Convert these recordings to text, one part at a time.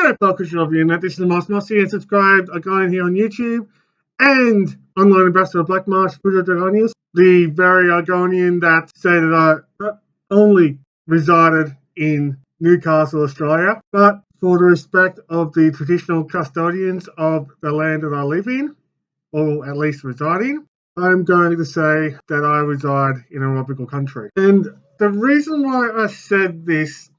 G'day, fellow Christian of the internet. This is the Master Mossy and subscribe Argonian here on YouTube and online ambassador of Black March, Bruzo Dragonius, the very Argonian that stated I not only resided in Newcastle, Australia, but for the respect of the traditional custodians of the land that I live in, or at least reside in, I'm going to say that I reside in a tropical country. And the reason why I said this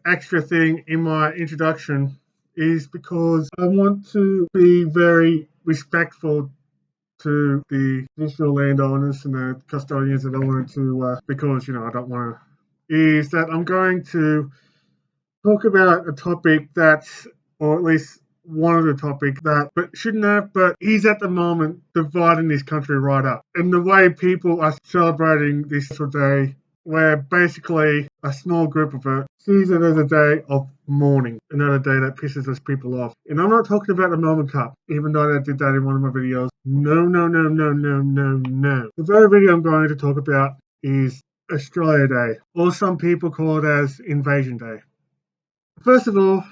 extra thing in my introduction is because I want to be very respectful to the traditional landowners and the custodians that I wanted to, because, I don't want to, is that I'm going to talk about a topic that's, or at least one of the topics that, but shouldn't have, but is at the moment dividing this country right up. And the way people are celebrating this day, where basically a small group of it sees it as a day of mourning, another day that pisses us people off. And I'm not talking about the Melbourne Cup, even though I did that in one of my videos. No. The very video I'm going to talk about is Australia Day, or some people call it as Invasion Day. First of all,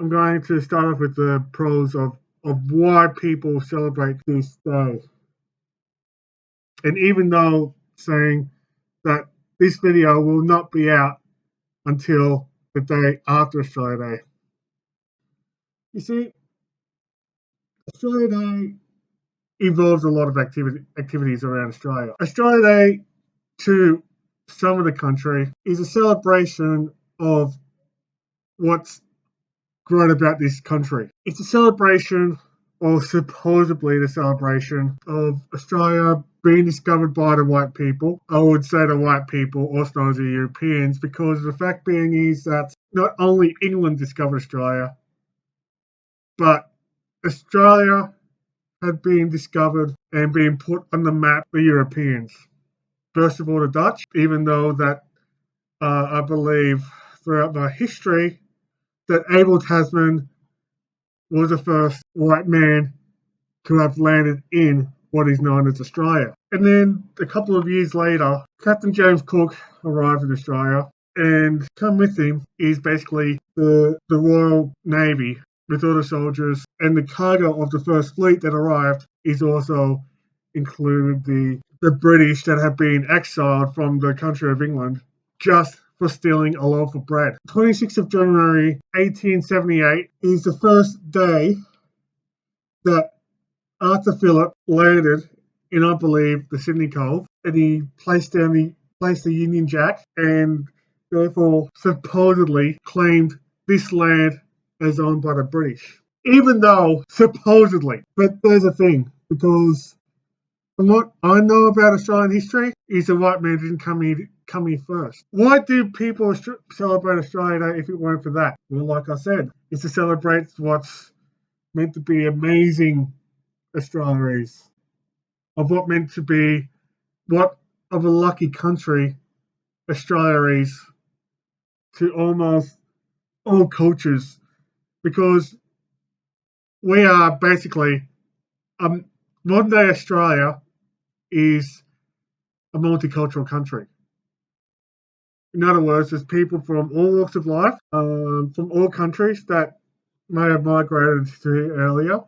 I'm going to start off with the pros of why people celebrate this day. And even though saying that this video will not be out until the day after Australia Day. You see, Australia Day involves a lot of activities around Australia. Australia Day, to some of the country, is a celebration of what's great about this country. It's a celebration, or supposedly the celebration, of Australia being discovered by the white people. I would say the white people, also known as the Europeans, because the fact being is that not only England discovered Australia, but Australia had been discovered and been put on the map by Europeans. First of all, the Dutch, even though that I believe throughout my history that Abel Tasman was the first white man to have landed in what is known as Australia. And then a couple of years later, Captain James Cook arrived in Australia, and come with him is basically the Royal Navy with all the soldiers, and the cargo of the first fleet that arrived is also included the British that have been exiled from the country of England just for stealing a loaf of bread. 26th of January 1878 is the first day that Arthur Phillip landed in, I believe, the Sydney Cove, and he placed the Union Jack, and therefore supposedly claimed this land as owned by the British. Even though supposedly, but there's a thing, because from what I know about Australian history, is the white man didn't come here first. Why do people celebrate Australia Day if it weren't for that? Well, like I said, it's to celebrate what's meant to be amazing Australia is, of what meant to be, what of a lucky country Australia is to almost all cultures, because we are basically, modern day Australia is a multicultural country. In other words, there's people from all walks of life, from all countries that may have migrated to here earlier.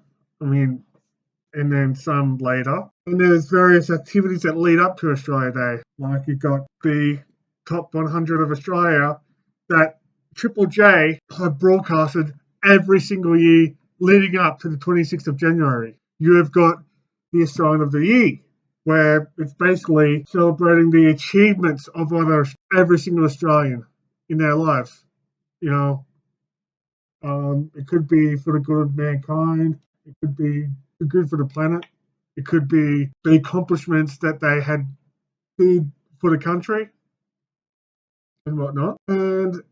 And then some later. And there's various activities that lead up to Australia Day. Like you've got the top 100 of Australia that Triple J have broadcasted every single year leading up to the 26th of January. You have got the Australian of the Year, where it's basically celebrating the achievements of every single Australian in their lives. It could be for the good of mankind. It could be good for the planet. It could be the accomplishments that they had did for the country and whatnot. And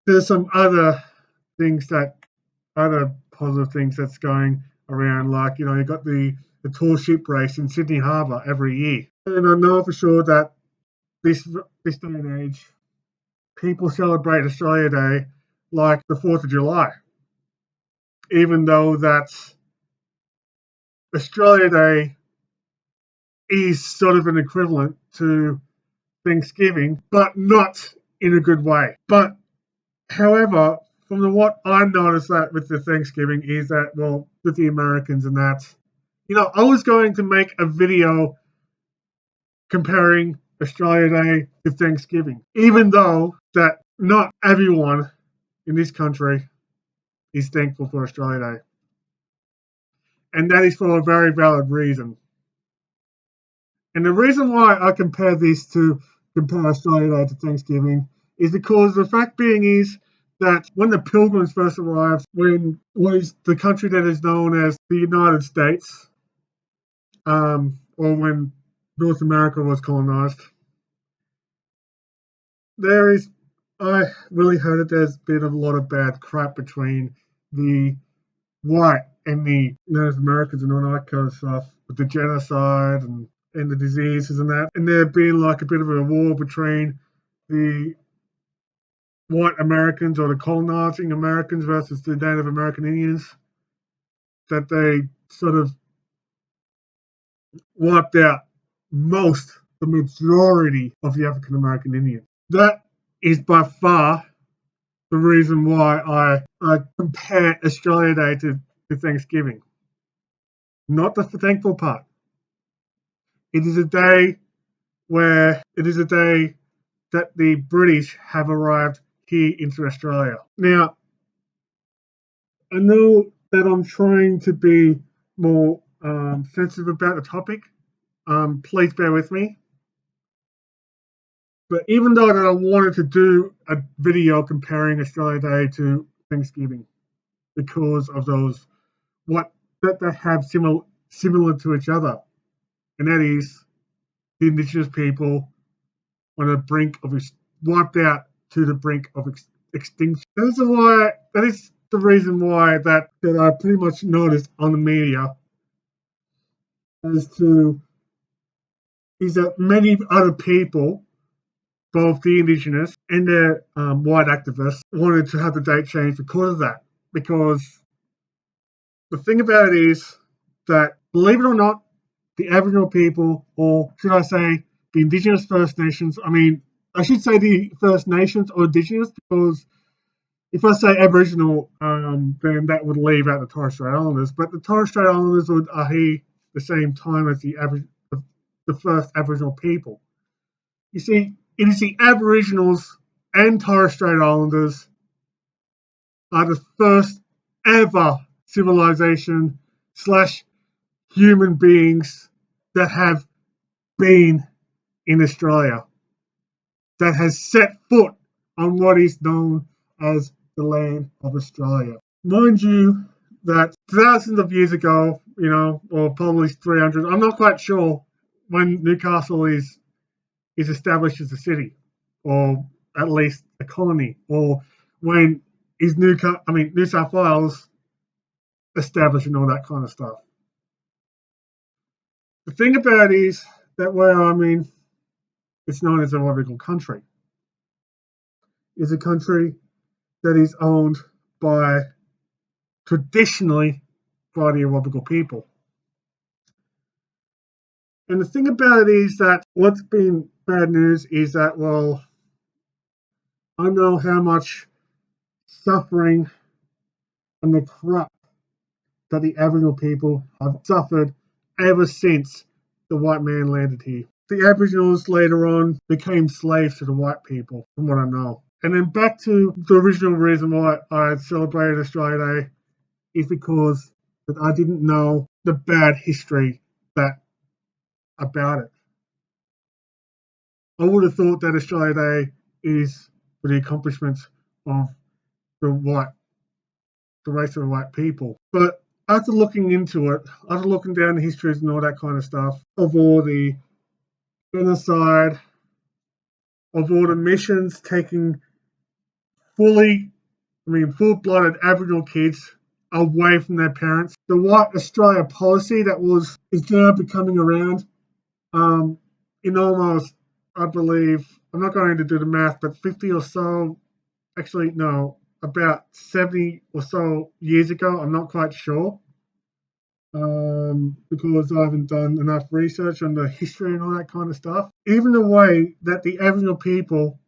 there's some other positive things that's going around, like, you got the tall ship race in Sydney Harbour every year. And I know for sure that this day and age, people celebrate Australia Day like the 4th of July. Even though that's Australia Day is sort of an equivalent to Thanksgiving, but not in a good way. But however, from what I noticed that with the Thanksgiving is that, well, with the Americans and that, I was going to make a video comparing Australia Day to Thanksgiving, even though that not everyone in this country is thankful for Australia Day. And that is for a very valid reason. And the reason why I compare Australia Day to Thanksgiving is because the fact being is that when the Pilgrims first arrived, when was the country that is known as the United States, or when North America was colonized, I really heard that there's been a lot of bad crap between the white and the Native Americans and all that kind of stuff, with the genocide and the diseases and that. And there being like a bit of a war between the white Americans or the colonizing Americans versus the Native American Indians, that they sort of wiped out the majority of the African American Indians. That is by far the reason why I compare Australia Day to Thanksgiving. Not the thankful part. It is a day that the British have arrived here into Australia. Now, I know that I'm trying to be more sensitive about the topic. Please bear with me. But even though that I wanted to do a video comparing Australia Day to Thanksgiving because of those that they have similar to each other, and that is the Indigenous people on the brink of wiped out to the brink of extinction. That is the reason why that I pretty much noticed on the media is that many other people, both the Indigenous and the white activists, wanted to have the date changed because of that. Because the thing about it is that, believe it or not, the Aboriginal people, or should I say the Indigenous First Nations, I should say the First Nations or Indigenous, because if I say Aboriginal, then that would leave out the Torres Strait Islanders. But the Torres Strait Islanders are here the same time as the first Aboriginal people. You see, it is the Aboriginals and Torres Strait Islanders are the first ever civilization / human beings that have been in Australia, that has set foot on what is known as the land of Australia. Mind you, that thousands of years ago, or probably 300, I'm not quite sure when Newcastle is established as a city, or at least a colony, or when is New South Wales established and all that kind of stuff. The thing about it is that where it's known as a Aboriginal country. It's a country that is owned traditionally by the Aboriginal people. And the thing about it is that what's been bad news is that, well, I know how much suffering and the crap that the Aboriginal people have suffered ever since the white man landed here. The Aboriginals later on became slaves to the white people, from what I know. And then back to the original reason why I celebrated Australia Day is because that I didn't know the bad history about it. I would have thought that Australia Day is for the accomplishments of the race of white people. But after looking into it, after looking down the histories and all that kind of stuff, of all the genocide, of all the missions taking full-blooded Aboriginal kids away from their parents, the White Australia policy that is now becoming around, in almost, I believe, I'm not going to do the math, but 50 or so, actually, no, about 70 or so years ago, I'm not quite sure, because I haven't done enough research on the history and all that kind of stuff. Even the way that the Aboriginal people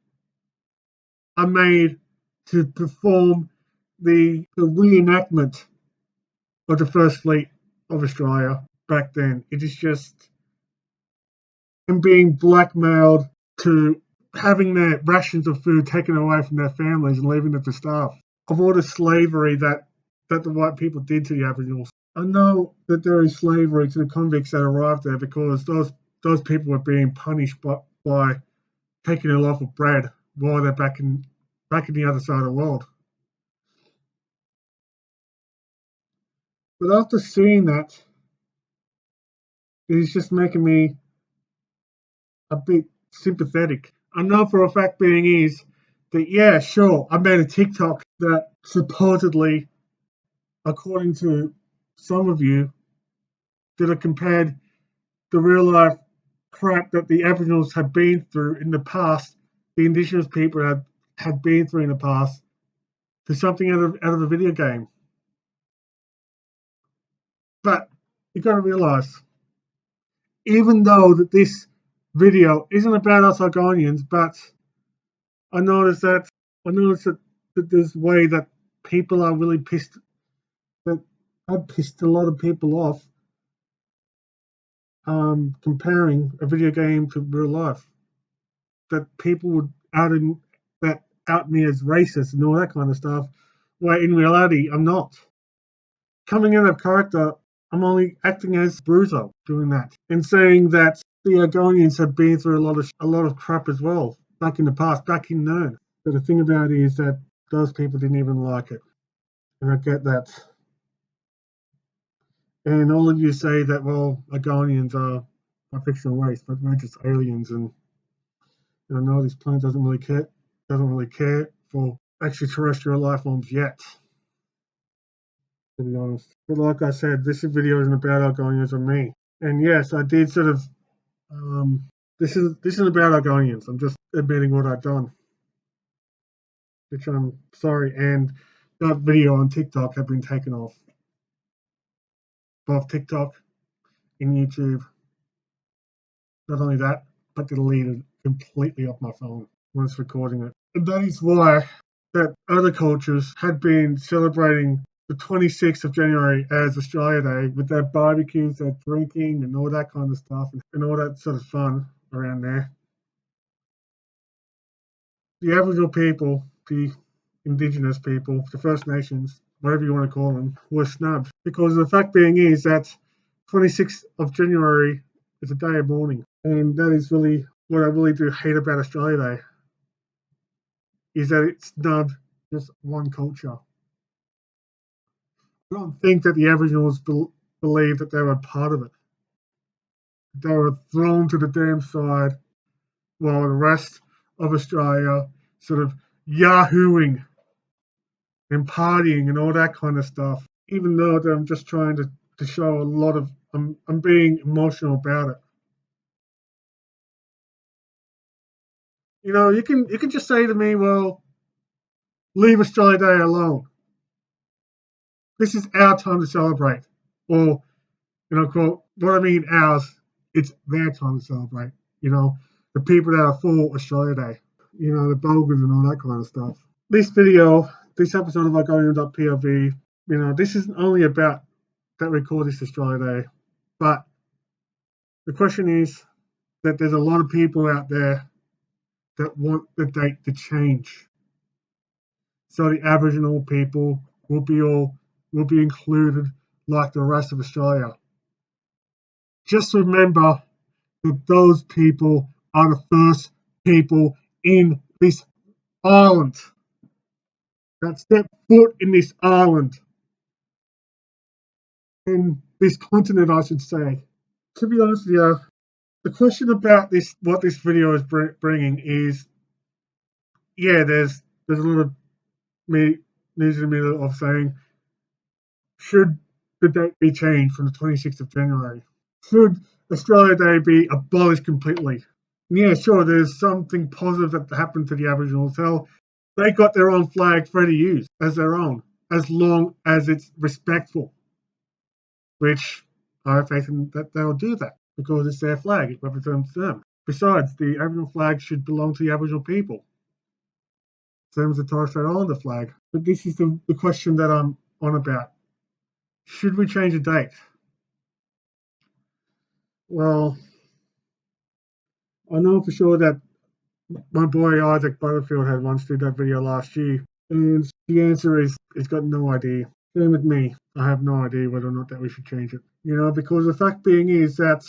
are made to perform the reenactment of the First Fleet of Australia back then. It is just them being blackmailed to having their rations of food taken away from their families and leaving it to starve. Of all the slavery that the white people did to the Aboriginals. I know that there is slavery to the convicts that arrived there because those people were being punished by taking a loaf of bread while they're back in the other side of the world. But after seeing that, it's just making me a bit sympathetic. I know for a fact being is that, yeah, sure, I made a TikTok that supposedly, according to some of you, that I compared the real life crap that the Aboriginals had been through in the past, the Indigenous people had been through in the past, to something out of a video game. But you got to realize, even though that this video isn't about us Argonians, but I noticed that there's a way that people are really pissed, that had pissed a lot of people off, comparing a video game to real life. That people would out me as racist and all that kind of stuff, where in reality I'm not. Coming in of character, I'm only acting as Bruzo doing that and saying that the Argonians have been through a lot of crap as well back in the past, back in Nern. But the thing about it is that those people didn't even like it, and I get that. And all of you say that, well, Argonians are a fictional race, but we're just aliens, and I know this planet doesn't really care for extraterrestrial life forms yet, to be honest. But like I said, this video isn't about Argonians or me. And yes, I did sort of. This isn't about Argonians. I'm just admitting what I've done, which I'm sorry. And that video on TikTok had been taken off, both TikTok and YouTube. Not only that, but deleted completely off my phone when it's recording it. And that is why that other cultures had been celebrating the 26th of January as Australia Day with their barbecues, their drinking, and all that kind of stuff, and all that sort of fun around there. The Aboriginal people, the Indigenous people, the First Nations, whatever you want to call them, were snubbed because the fact being is that 26th of January is a day of mourning, and that is really what I really do hate about Australia Day, is that it snubbed just one culture. I don't think that the Aboriginals believe that they were part of it. They were thrown to the damn side while the rest of Australia sort of yahooing and partying and all that kind of stuff. Even though I'm just trying to show a lot of, I'm being emotional about it. You know, you can just say to me, well, leave Australia Day alone. This is our time to celebrate. Or, quote, what I mean ours, it's their time to celebrate. The people that are for Australia Day. The bogans and all that kind of stuff. This episode of Argonian.POV, this isn't only about that we call this Australia Day, but the question is that there's a lot of people out there that want the date to change. So the Aboriginal people will be included like the rest of Australia. Just remember that those people are the first people in this island that step foot in this island, in this continent, I should say. To be honest with you, the question about what this video is bringing is, yeah, there's a lot of me news in the middle of saying, should the date be changed from the 26th of January? Should Australia Day be abolished completely? Yeah, sure, there's something positive that happened to the Aboriginals. Hell, they got their own flag free to use as their own, as long as it's respectful, which I have faith in that they'll do that because it's their flag, it represents them. Besides, the Aboriginal flag should belong to the Aboriginal people. Same as the Torres Strait Islander flag. But this is the question that I'm on about. Should we change the date? Well, I know for sure that my boy Isaac Butterfield had once did that video last year, and the answer is he's got no idea. Same with me. I have no idea whether or not that we should change it. Because the fact being is that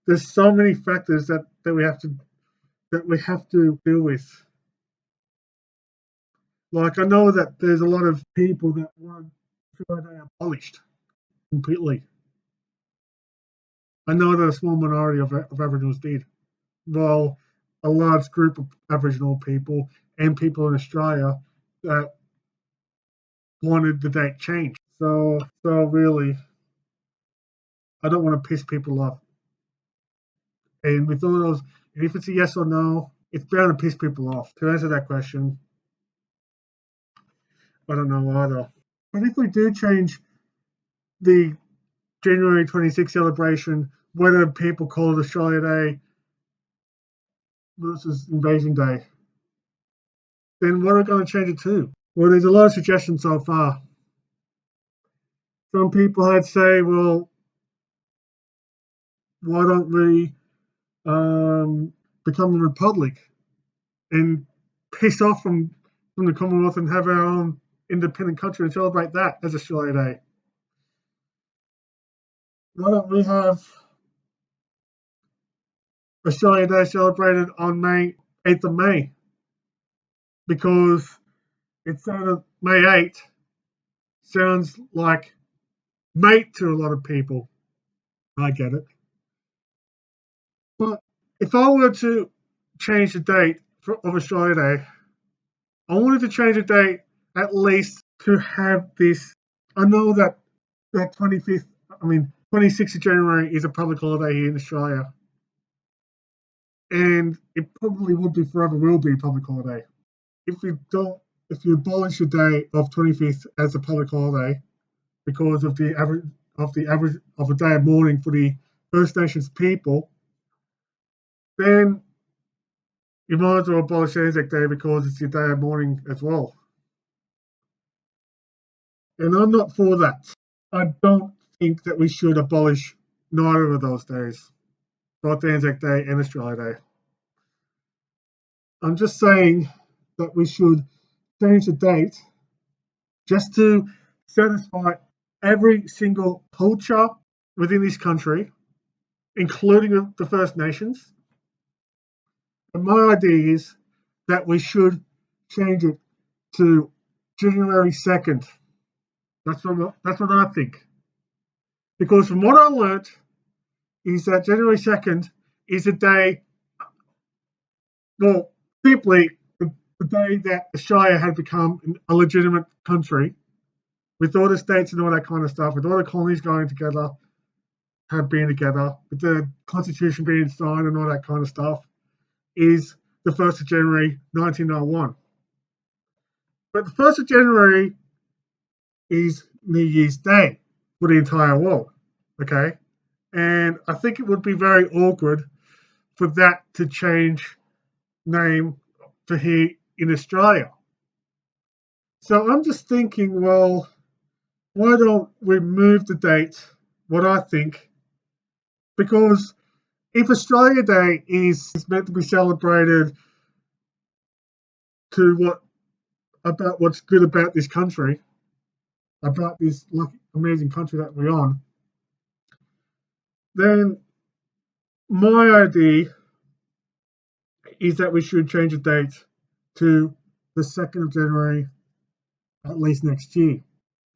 there's so many factors that we have to deal with. Like, I know that there's a lot of people that want Friday abolished completely. I know that a small minority of Aboriginals did, while a large group of Aboriginal people and people in Australia that wanted the date changed. So really, I don't want to piss people off. And with all those, if it's a yes or no, it's bound to piss people off. To answer that question, I don't know either. But if we do change the January 26th celebration, whether people call it Australia Day versus Invasion Day, then what are we going to change it to? Well, there's a lot of suggestions so far. Some people had say, well, why don't we become a republic and piss off from the Commonwealth and have our own independent country and celebrate that as Australia Day? Why don't we have Australia Day celebrated on 8th of May? Because instead of May 8th, sounds like mate to a lot of people. I get it. But if I were to change the date of Australia Day, I wanted to change the date at least to have this. I know that 26th of January is a public holiday here in Australia. And it probably will be a public holiday. If you abolish the day of 25th as a public holiday because of the average of a day of mourning for the First Nations people, then you might as well abolish Anzac Day because it's your day of mourning as well. And I'm not for that. I don't think that we should abolish neither of those days, both Anzac Day and Australia Day. I'm just saying that we should change the date just to satisfy every single culture within this country, including the First Nations. And my idea is that we should change it to January 2nd. That's what I think. Because from what I learnt is that January 2nd is a day, well, simply the day that Australia had become a legitimate country with all the states and all that kind of stuff, with all the colonies going together, have been together, with the Constitution being signed and all that kind of stuff, is the 1st of January 1901. But the 1st of January is New Year's Day for the entire world, okay? And I think it would be very awkward for that to change name to here in Australia. So I'm just thinking, well, why don't we move the date, what I think, because if Australia Day is meant to be celebrated to what's good about this country, about this amazing country that we're on, then my idea is that we should change the date to the 2nd of January, at least next year.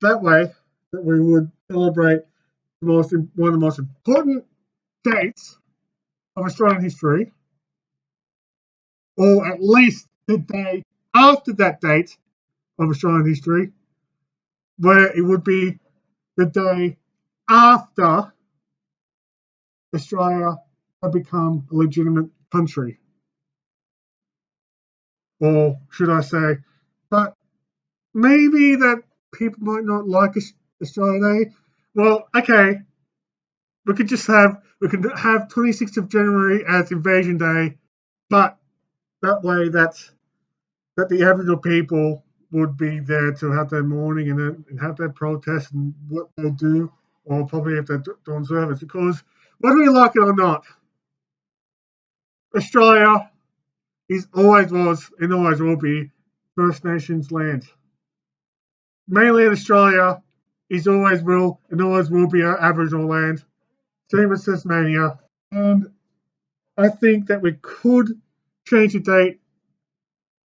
That way, that we would celebrate one of the most important dates of Australian history, or at least the day after that date of Australian history, where it would be the day after Australia had become a legitimate country. Or should I say, but maybe that people might not like Australia Day. Well, okay, we could have 26th of January as Invasion Day, but that way that's that the Aboriginal people would be there to have their mourning and have their protest and what they do, or probably if they're doing service. Because whether you like it or not, Australia always was and always will be First Nations land. Mainland Australia always will and always will be our Aboriginal land. Same as Tasmania. And I think that we could change the date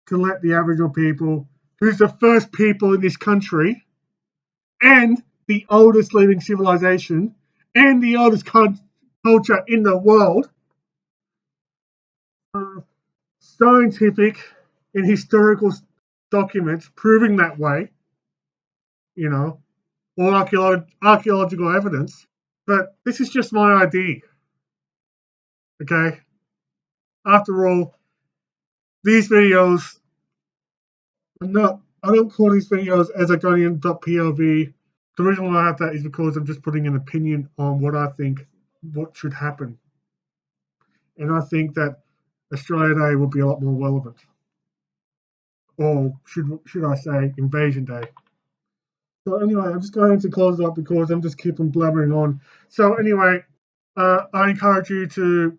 to let the Aboriginal people, who's the first people in this country, and the oldest living civilization, and the oldest culture in the world, scientific and historical documents proving that way, or archaeological evidence. But this is just my idea. Okay? After all, these videos I don't call these videos as Argonian.POV. The reason why I have that is because I'm just putting an opinion on what I think what should happen. And I think that Australia Day would be a lot more relevant. Or should I say Invasion Day. So anyway, I'm just going to close it up because I'm just keeping blabbering on. So anyway, I encourage you to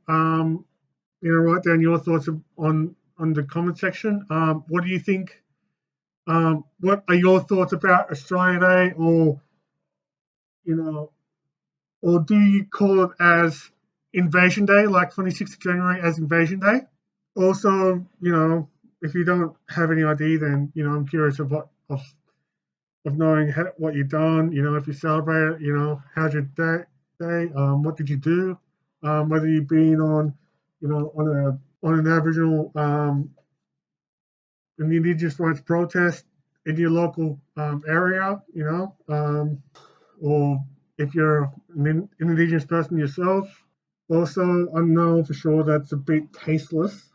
write down your thoughts on the comment section. What do you think? What are your thoughts about Australia Day, or do you call it as Invasion Day, like 26th of January as Invasion Day? Also, if you don't have any idea, then I'm curious of knowing what you've done. If you celebrate it, how's your day? What did you do? Whether you've been on an Aboriginal an Indigenous rights protest in your local area, or if you're an Indigenous person yourself. Also, I know for sure that's a bit tasteless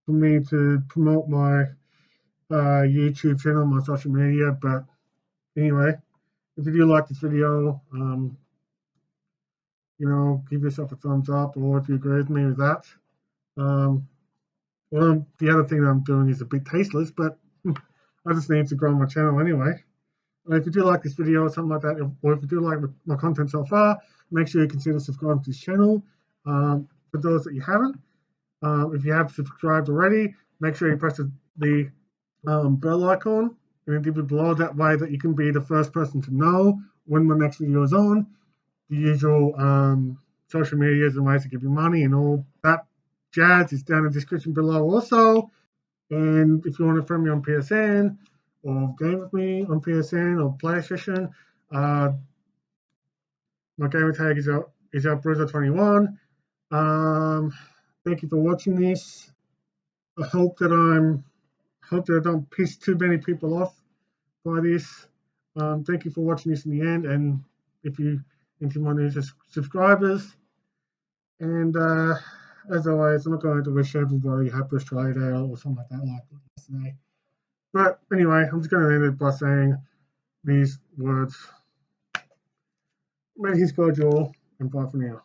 for me to promote my YouTube channel, my social media, but anyway, if you do like this video, give yourself a thumbs up, or if you agree with me with that. The other thing that I'm doing is a bit tasteless, but I just need to grow my channel anyway. If you do like this video or something like that, or if you do like my content so far, make sure you consider subscribing to this channel. For those that you haven't, if you have subscribed already, make sure you press the bell icon and leave it below. That way that you can be the first person to know when my next video is on. The usual social medias and ways to give you money and all that jazz is down in the description below also. And if you want to friend me on PSN or game with me on PSN or play a session, my gamer tag is Bruzo 21. Thank you for watching this. I hope that I don't piss too many people off by this. Thank you for watching this in the end, and if you into my new subscribers. And as always, I'm not going to wish everybody Happy Australia Day or something like that like yesterday. But anyway, I'm just going to end it by saying these words. May His guide you all, and bye for now.